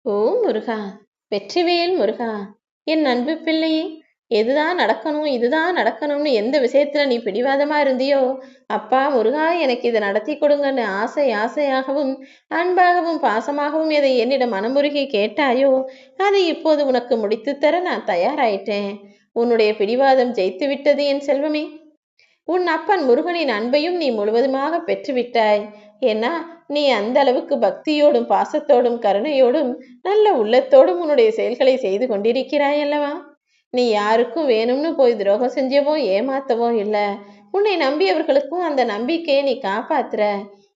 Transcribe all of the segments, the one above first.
ஓ முருகா! வெற்றிவேல் முருகா! என் அன்பு பிள்ளையே! எதுதான் நடக்கணும், இதுதான் நடக்கணும்னு எந்த விஷயத்துல நீ பிடிவாதமா இருந்தியோ, அப்பா முருகா எனக்கு இத நடத்தி கொடுங்கன்னு ஆசையாகவும், அன்பாகவும், பாசமாகவும் எதை என்னிடம் மனமுருகி கேட்டாயோ, அதை இப்போது உனக்கு முடித்துத் தர நான் தயாராயிட்டேன். உன்னுடைய பிடிவாதம் ஜெயித்து விட்டது என் செல்வமே! உன் அப்பன் முருகனின் அன்பையும் நீ முழுவதுமாக பெற்றுவிட்டாய். ஏன்னா நீ அந்த அளவுக்கு பக்தியோடும் பாசத்தோடும் கருணையோடும் நல்ல உள்ளத்தோடும் உன்னுடைய செயல்களை செய்து கொண்டிருக்கிறாய் அல்லவா? நீ யாருக்கும் வேணும்னு போய் துரோகம் செஞ்சவோ ஏமாத்தவோ இல்ல. உன்னை நம்பியவர்களுக்கும் அந்த நம்பிக்கையை நீ காப்பாத்துற.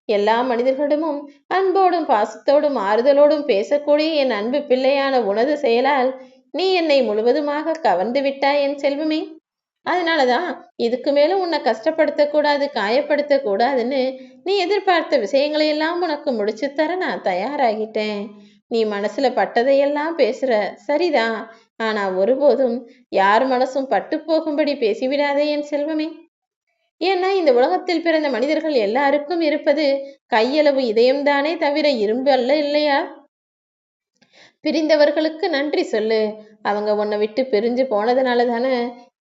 எல்லா மனிதர்களிடமும் அன்போடும் பாசத்தோடும் ஆறுதலோடும் பேசக்கூடிய என் அன்பு பிள்ளையான உனது செயலால் நீ என்னை முழுவதுமாக கவர்ந்து விட்டாய் என் செல்வமே. அதனாலதான் இதுக்கு மேல உன்னை கஷ்டப்படுத்தக் கூடாது, காயப்படுத்தக் கூடாதுன்னு நீ எதிர்பார்த்த விஷயங்களை எல்லாம் உனக்கு முடிச்சு தர நான் தயாராகிட்டேன். நீ மனசுல பட்டதையெல்லாம் பேசுற, சரிதான். ஆனா ஒருபோதும் யார் மனசும் பட்டு போகும்படி பேசிவிடாதே என் செல்வமே. ஏன்னா இந்த உலகத்தில் பிறந்த மனிதர்கள் எல்லாருக்கும் இருப்பது கையளவு இதயம்தானே தவிர இரும்பு அல்ல, இல்லையா? பிரிந்தவர்களுக்கு நன்றி சொல்லு. அவங்க உன்னை விட்டு பிரிஞ்சு போனதுனால தானே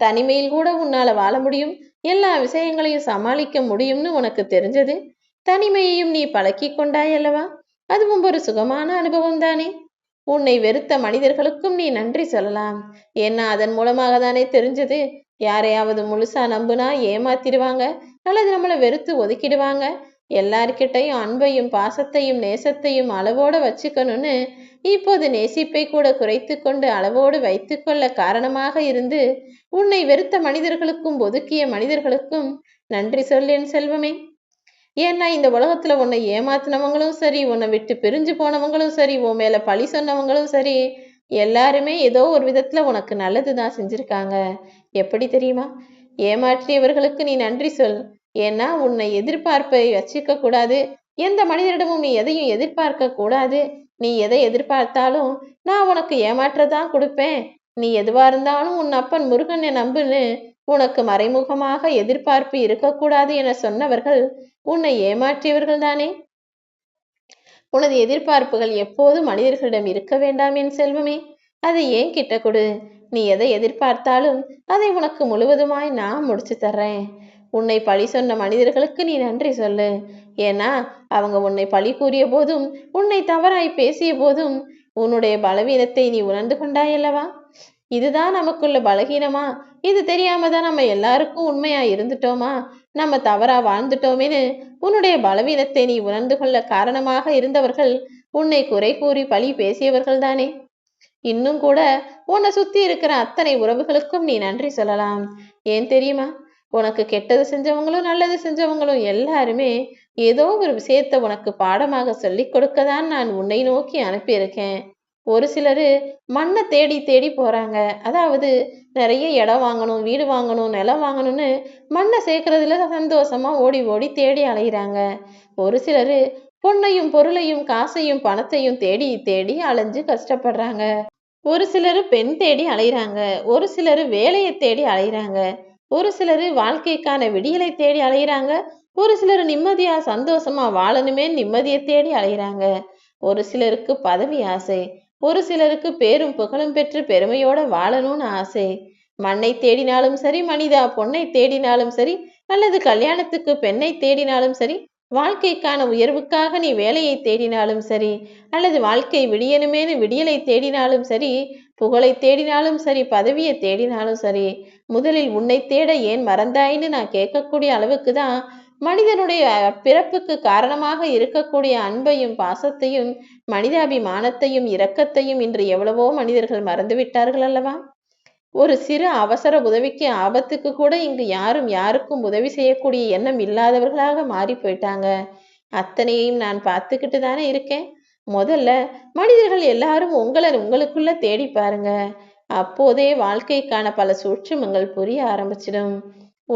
தனிமையில் கூட உன்னால வாழ முடியும், எல்லா விஷயங்களையும் சமாளிக்க முடியும்னு உனக்கு தெரிஞ்சது. தனிமையையும் நீ பழக்கி கொண்டாய் அல்லவா? அதுவும் ஒரு சுகமான அனுபவம் தானே. உன்னை வெறுத்த மனிதர்களுக்கும் நீ நன்றி சொல்லலாம். ஏன்னா அதன் மூலமாக தானே தெரிஞ்சது, யாரையாவது முழுசா நம்புனா ஏமாத்திடுவாங்க அல்லது நம்மளை வெறுத்து ஒதுக்கிடுவாங்க. எல்லார்கிட்டையும் அன்பையும் பாசத்தையும் நேசத்தையும் அளவோட வச்சுக்கணும்னு இப்போது நேசிப்பை கூட குறைத்து கொண்டு அளவோடு வைத்துக்கொள்ள காரணமாக இருந்து உன்னை வெறுத்த மனிதர்களுக்கும் ஒதுக்கிய மனிதர்களுக்கும் நன்றி சொல்லேன் செல்வமே. ஏன்னா இந்த உலகத்துல உன்னை ஏமாத்தினவங்களும் சரி, உன்னை விட்டு பிரிஞ்சு போனவங்களும் சரி, உன் மேல பழி சொன்னவங்களும் சரி, எல்லாருமே ஏதோ ஒரு விதத்துல உனக்கு நல்லதுதான் செஞ்சிருக்காங்க. எப்படி தெரியுமா? ஏமாற்றியவர்களுக்கு நீ நன்றி சொல். ஏன்னா உன்னை எதிர்பார்ப்பை வச்சுக்க கூடாது. எந்த மனிதரிடமும் நீ எதையும் எதிர்பார்க்க கூடாது. நீ எதை எதிர்பார்த்தாலும் நான் உனக்கு ஏமாற்றதான் கொடுப்பேன். நீ எதுவா இருந்தாலும் உன் அப்பன் முருகனை நம்புன்னு உனக்கு மறைமுகமாக எதிர்பார்ப்பு இருக்கக்கூடாது என சொன்னவர்கள் உன்னை ஏமாற்றியவர்கள் தானே. உனது எதிர்பார்ப்புகள் எப்போதும் மனிதர்களிடம் இருக்க வேண்டாம் என் செல்வமே. அதை ஏன் கிட்ட கொடு. நீ எதை எதிர்பார்த்தாலும் அதை உனக்கு முழுவதுமாய் நான் முடிச்சு தர்றேன். உன்னை பழி சொன்ன மனிதர்களுக்கு நீ நன்றி சொல்லு. ஏன்னா அவங்க உன்னை பழி கூறிய போதும், உன்னை தவறாய் பேசிய போதும் உன்னுடைய பலவீனத்தை நீ உணர்ந்து கொண்டாயல்லவா? இதுதான் நமக்குள்ள பலகீனமா? இது தெரியாம தான் நம்ம எல்லாருக்கும் உண்மையா இருந்துட்டோமா? நம்ம தவறா வாழ்ந்துட்டோமேன்னு உன்னுடைய பலவீனத்தை நீ உணர்ந்து கொள்ள காரணமாக இருந்தவர்கள் உன்னை குறை கூறி பழி பேசியவர்கள் தானே. இன்னும் கூட உன்னை சுத்தி இருக்கிற அத்தனை உறவுகளுக்கும் நீ நன்றி சொல்லலாம். ஏன் தெரியுமா? உனக்கு கெட்டது செஞ்சவங்களும் நல்லது செஞ்சவங்களும் எல்லாருமே ஏதோ ஒரு விஷயத்த உனக்கு பாடமாக சொல்லி கொடுக்கதான் நான் உன்னை நோக்கி அனுப்பியிருக்கேன். ஒரு சிலரு மண்ணை தேடி தேடி போறாங்க. அதாவது நிறைய இடம் வாங்கணும், வீடு வாங்கணும், நிலம் வாங்கணும்னு மண்ணை சேர்க்கறதுல சந்தோஷமா ஓடி ஓடி தேடி அலையிறாங்க. ஒரு சிலரு பொண்ணையும் பொருளையும் காசையும் பணத்தையும் தேடி தேடி அலைஞ்சு கஷ்டப்படுறாங்க. ஒரு சிலர் பெண் தேடி அலையிறாங்க. ஒரு சிலர் வேலையை தேடி அலையிறாங்க. ஒரு சிலர் வாழ்க்கைக்கான விடியலை தேடி அலையிறாங்க. ஒரு சிலர் நிம்மதியா சந்தோஷமா வாழணுமே நிம்மதியை தேடி அலையிறாங்க. ஒரு சிலருக்கு பதவி ஆசை. ஒரு சிலருக்கு பேரும் புகழும் பெற்று பெருமையோட வாழணும்னு ஆசை. மண்ணை தேடினாலும் சரி, மனிதா பொண்ணை தேடினாலும் சரி, அல்லது கல்யாணத்துக்கு பெண்ணை தேடினாலும் சரி, வாழ்க்கைக்கான உயர்வுக்காக நீ வேலையை தேடினாலும் சரி, அல்லது வாழ்க்கை விடியணுமேனு விடியலை தேடினாலும் சரி, புகழை தேடினாலும் சரி, பதவியை தேடினாலும் சரி, முதலில் உன்னை தேட ஏன் மறந்தாயின்னு நான் கேட்கக்கூடிய அளவுக்கு தான் மனிதனுடைய பிறப்புக்கு காரணமாக இருக்கக்கூடிய அன்பையும் பாசத்தையும் மனிதாபிமானத்தையும் இரக்கத்தையும் இன்று எவ்வளவோ மனிதர்கள் மறந்துவிட்டார்கள் அல்லவா? ஒரு சிறு அவசர உதவிக்கு ஆபத்துக்கு கூட இங்கு யாரும் யாருக்கும் உதவி செய்யக்கூடிய எண்ணம் இல்லாதவர்களாக மாறி போயிட்டாங்க. அத்தனையையும் நான் பார்த்துக்கிட்டு தானே இருக்கேன். முதல்ல மனிதர்கள் எல்லாரும் உங்களுக்குள்ள தேடி பாருங்க. அப்போதே வாழ்க்கைக்கான பல சூட்சுமங்கள் புரிய ஆரம்பிச்சிடும்.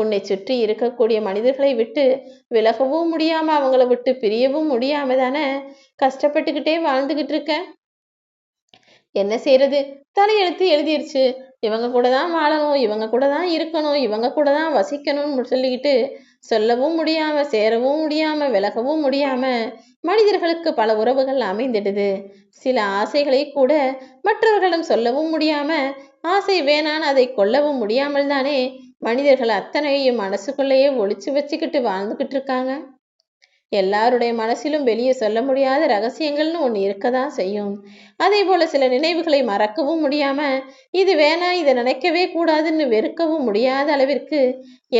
உன்னை சுற்றி இருக்கக்கூடிய மனிதர்களை விட்டு விலகவும் முடியாம அவங்கள விட்டு பிரியவும் முடியாம தானே கஷ்டப்பட்டுக்கிட்டே வாழ்ந்துகிட்டு இருக்க. என்ன செய்யறது? தலையெழுத்து எழுதிருச்சு. இவங்க கூட தான் வாழணும், இவங்க கூட தான் இருக்கணும், இவங்க கூட தான் வசிக்கணும்னு சொல்லிக்கிட்டு சொல்லவும் முடியாம, சேரவும் முடியாம, விலகவும் முடியாம மனிதர்களுக்கு பல உறவுகள் அமைந்திடுது. சில ஆசைகளை கூட மற்றவர்களிடம் சொல்லவும் முடியாம, ஆசை வேணான்னு அதை கொல்லவும் முடியாமல் தானே மனிதர்கள் அத்தனையும் மனசுக்குள்ளேயே ஒளிச்சு வச்சுக்கிட்டு வாழ்ந்துகிட்டு இருக்காங்க. எல்லாருடைய மனசிலும் வெளியே சொல்ல முடியாத ரகசியங்கள்னு ஒன்று இருக்கதான் செய்யும். அதே போல சில நினைவுகளை மறக்கவும் முடியாம, இது வேணாம், இதை நினைக்கவே கூடாதுன்னு வெறுக்கவும் முடியாத அளவிற்கு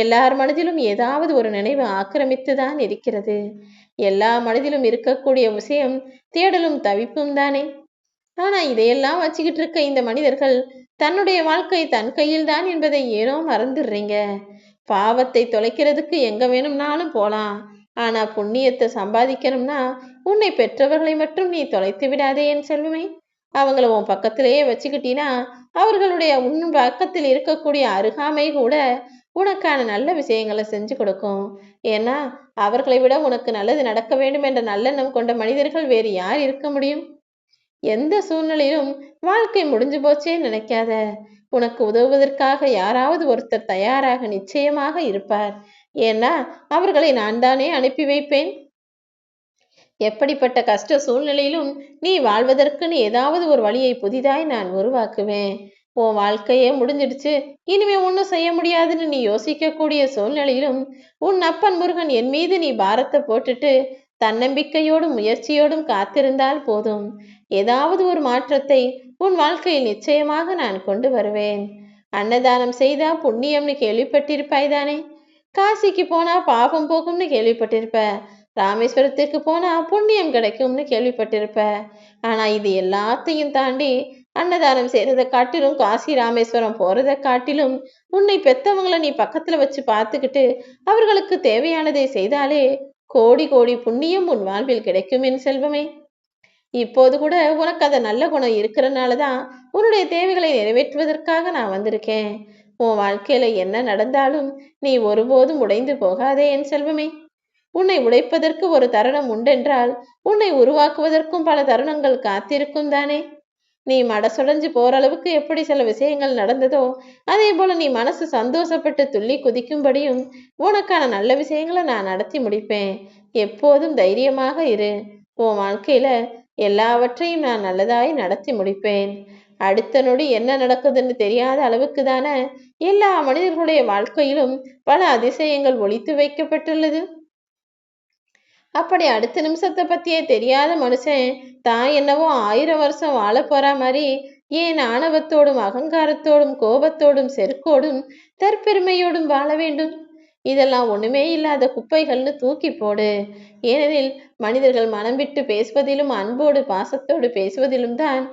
எல்லார் மனதிலும் ஏதாவது ஒரு நினைவு ஆக்கிரமித்து தான் இருக்கிறது. எல்லா மனதிலும் இருக்கக்கூடிய விஷயம் தேடலும் தவிப்பும் தானே. ஆனா இதையெல்லாம் வச்சுக்கிட்டு இருக்க இந்த மனிதர்கள் தன்னுடைய வாழ்க்கை தன் கையில் தான் என்பதை ஏனோ மறந்துடுறீங்க. பாவத்தை தொலைக்கிறதுக்கு எங்க வேணும்னாலும் போலாம். ஆனா புண்ணியத்தை சம்பாதிக்கணும்னா உன்னை பெற்றவர்களை மட்டும் நீ தொலைத்து விடாதே என் செல்வமே. அவங்கள உன் பக்கத்திலேயே வச்சுக்கிட்டீனா அவர்களுடைய உன் பக்கத்தில் இருக்கக்கூடிய அருகாமை கூட உனக்கான நல்ல விஷயங்களை செஞ்சு கொடுக்கும். ஏன்னா அவர்களை விட உனக்கு நல்லது நடக்க வேண்டும் என்ற நல்லெண்ணம் கொண்ட மனிதர்கள் வேறு யார் இருக்க முடியும்? எந்த சூழ்நிலையிலும் வாழ்க்கை முடிஞ்சு போச்சே நினைக்காத. உனக்கு உதவுவதற்காக யாராவது ஒருத்தர் தயாராக நிச்சயமாக இருப்பார். ஏன்னா அவர்களை நான் தானே அனுப்பி வைப்பேன். எப்படிப்பட்ட கஷ்ட சூழ்நிலையிலும் நீ வாழ்வதற்குன்னு ஏதாவது ஒரு வழியை புதிதாய் நான் உருவாக்குவேன். உன் வாழ்க்கையே முடிஞ்சிடுச்சு, இனிமே ஒன்றும் செய்ய முடியாதுன்னு நீ யோசிக்கக்கூடிய சூழ்நிலையிலும் உன் அப்பன் முருகன் என் மீது நீ பாரத்தை போட்டுட்டு தன்னம்பிக்கையோடும் முயற்சியோடும் காத்திருந்தால் போதும். ஏதாவது ஒரு மாற்றத்தை உன் வாழ்க்கையில் நிச்சயமாக நான் கொண்டு வருவேன். அன்னதானம் செய்தா புண்ணியம்னு கேள்விப்பட்டிருப்பாய்தானே. காசிக்கு போனா பாவம் போகும்னு கேள்விப்பட்டிருப்ப. ராமேஸ்வரத்துக்கு போனா புண்ணியம் கிடைக்கும்னு கேள்விப்பட்டிருப்ப. ஆனா இது எல்லாத்தையும் தாண்டி அன்னதானம் செய்யறதை காட்டிலும் காசி ராமேஸ்வரம் போறதை காட்டிலும் உன்னை பெத்தவங்களை நீ பக்கத்துல வச்சு பார்த்துக்கிட்டு அவர்களுக்கு தேவையானதை செய்தாலே கோடி கோடி புண்ணியம் உன் வாழ்வில் கிடைக்கும் என் செல்வமே. இப்போது கூட உனக்கு அந்த நல்ல குணம் இருக்கிறனால தான் உன்னுடைய தேவைகளை நிறைவேற்றுவதற்காக நான் வந்திருக்கேன். உன் வாழ்க்கையில என்ன நடந்தாலும் நீ ஒருபோதும் உடைந்து போகாதே என் செல்வமே. உன்னை உடைப்பதற்கு ஒரு தருணம் உண்டென்றால் உன்னை உருவாக்குவதற்கும் பல தருணங்கள் காத்திருக்கும் தானே. நீ மடசுடைஞ்சு போற அளவுக்கு எப்படி சில விஷயங்கள் நடந்ததோ அதே போல நீ மனசு சந்தோஷப்பட்டு துள்ளி குதிக்கும்படியும் உனக்கான நல்ல விஷயங்களை நான் நடத்தி முடிப்பேன். எப்போதும் தைரியமாக இரு. உன் வாழ்க்கையில எல்லாவற்றையும் நான் நல்லதாய் நடத்தி முடிப்பேன். அடுத்த நொடி என்ன நடக்குதுன்னு தெரியாத அளவுக்கு தானே எல்லா மனிதர்களுடைய வாழ்க்கையிலும் பல அதிசயங்கள் ஒளித்து வைக்கப்பட்டுள்ளது. அப்படி அடுத்த நிமிஷத்தை பத்தியே தெரியாத மனுஷன் தான் என்னவோ 1000 வருஷம் வாழ போற மாதிரி ஏன் ஆணவத்தோடும் அகங்காரத்தோடும் கோபத்தோடும் செருக்கோடும் தற்பெருமையோடும் வாழ வேண்டும்? இதெல்லாம் ஒண்ணுமே இல்லாத குப்பைகள்னு தூக்கி போடு. ஏனெனில் மனிதர்கள் மனம் விட்டு பேசுவதிலும் அன்போடு பாசத்தோடு பேசுவதிலும் தான்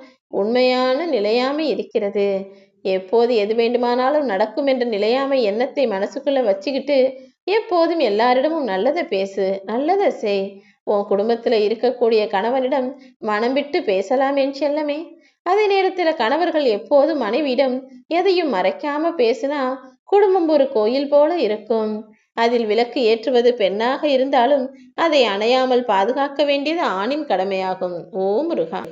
உண்மையான நிலையாமை இருக்கிறது. எப்போது எது வேண்டுமானாலும் நடக்கும் என்ற நிலையாமை எண்ணத்தை மனசுக்குள்ள வச்சுக்கிட்டு எப்போதும் எல்லாரிடமும் நல்லதை பேசு, நல்லதை செய். உன் குடும்பத்துல இருக்கக்கூடிய கணவனிடம் மனம் விட்டு பேசலாம் என் செல்லமே. அதே நேரத்துல கணவர்கள் எப்போதும் மனைவியிடம் எதையும் மறைக்காம பேசினா குடும்பம் ஒரு கோயில் போல இருக்கும். அதில் விளக்கு ஏற்றுவது பெண்ணாக இருந்தாலும் அதை அணையாமல் பாதுகாக்க வேண்டியது ஆணின் கடமையாகும். ஓ முருகா.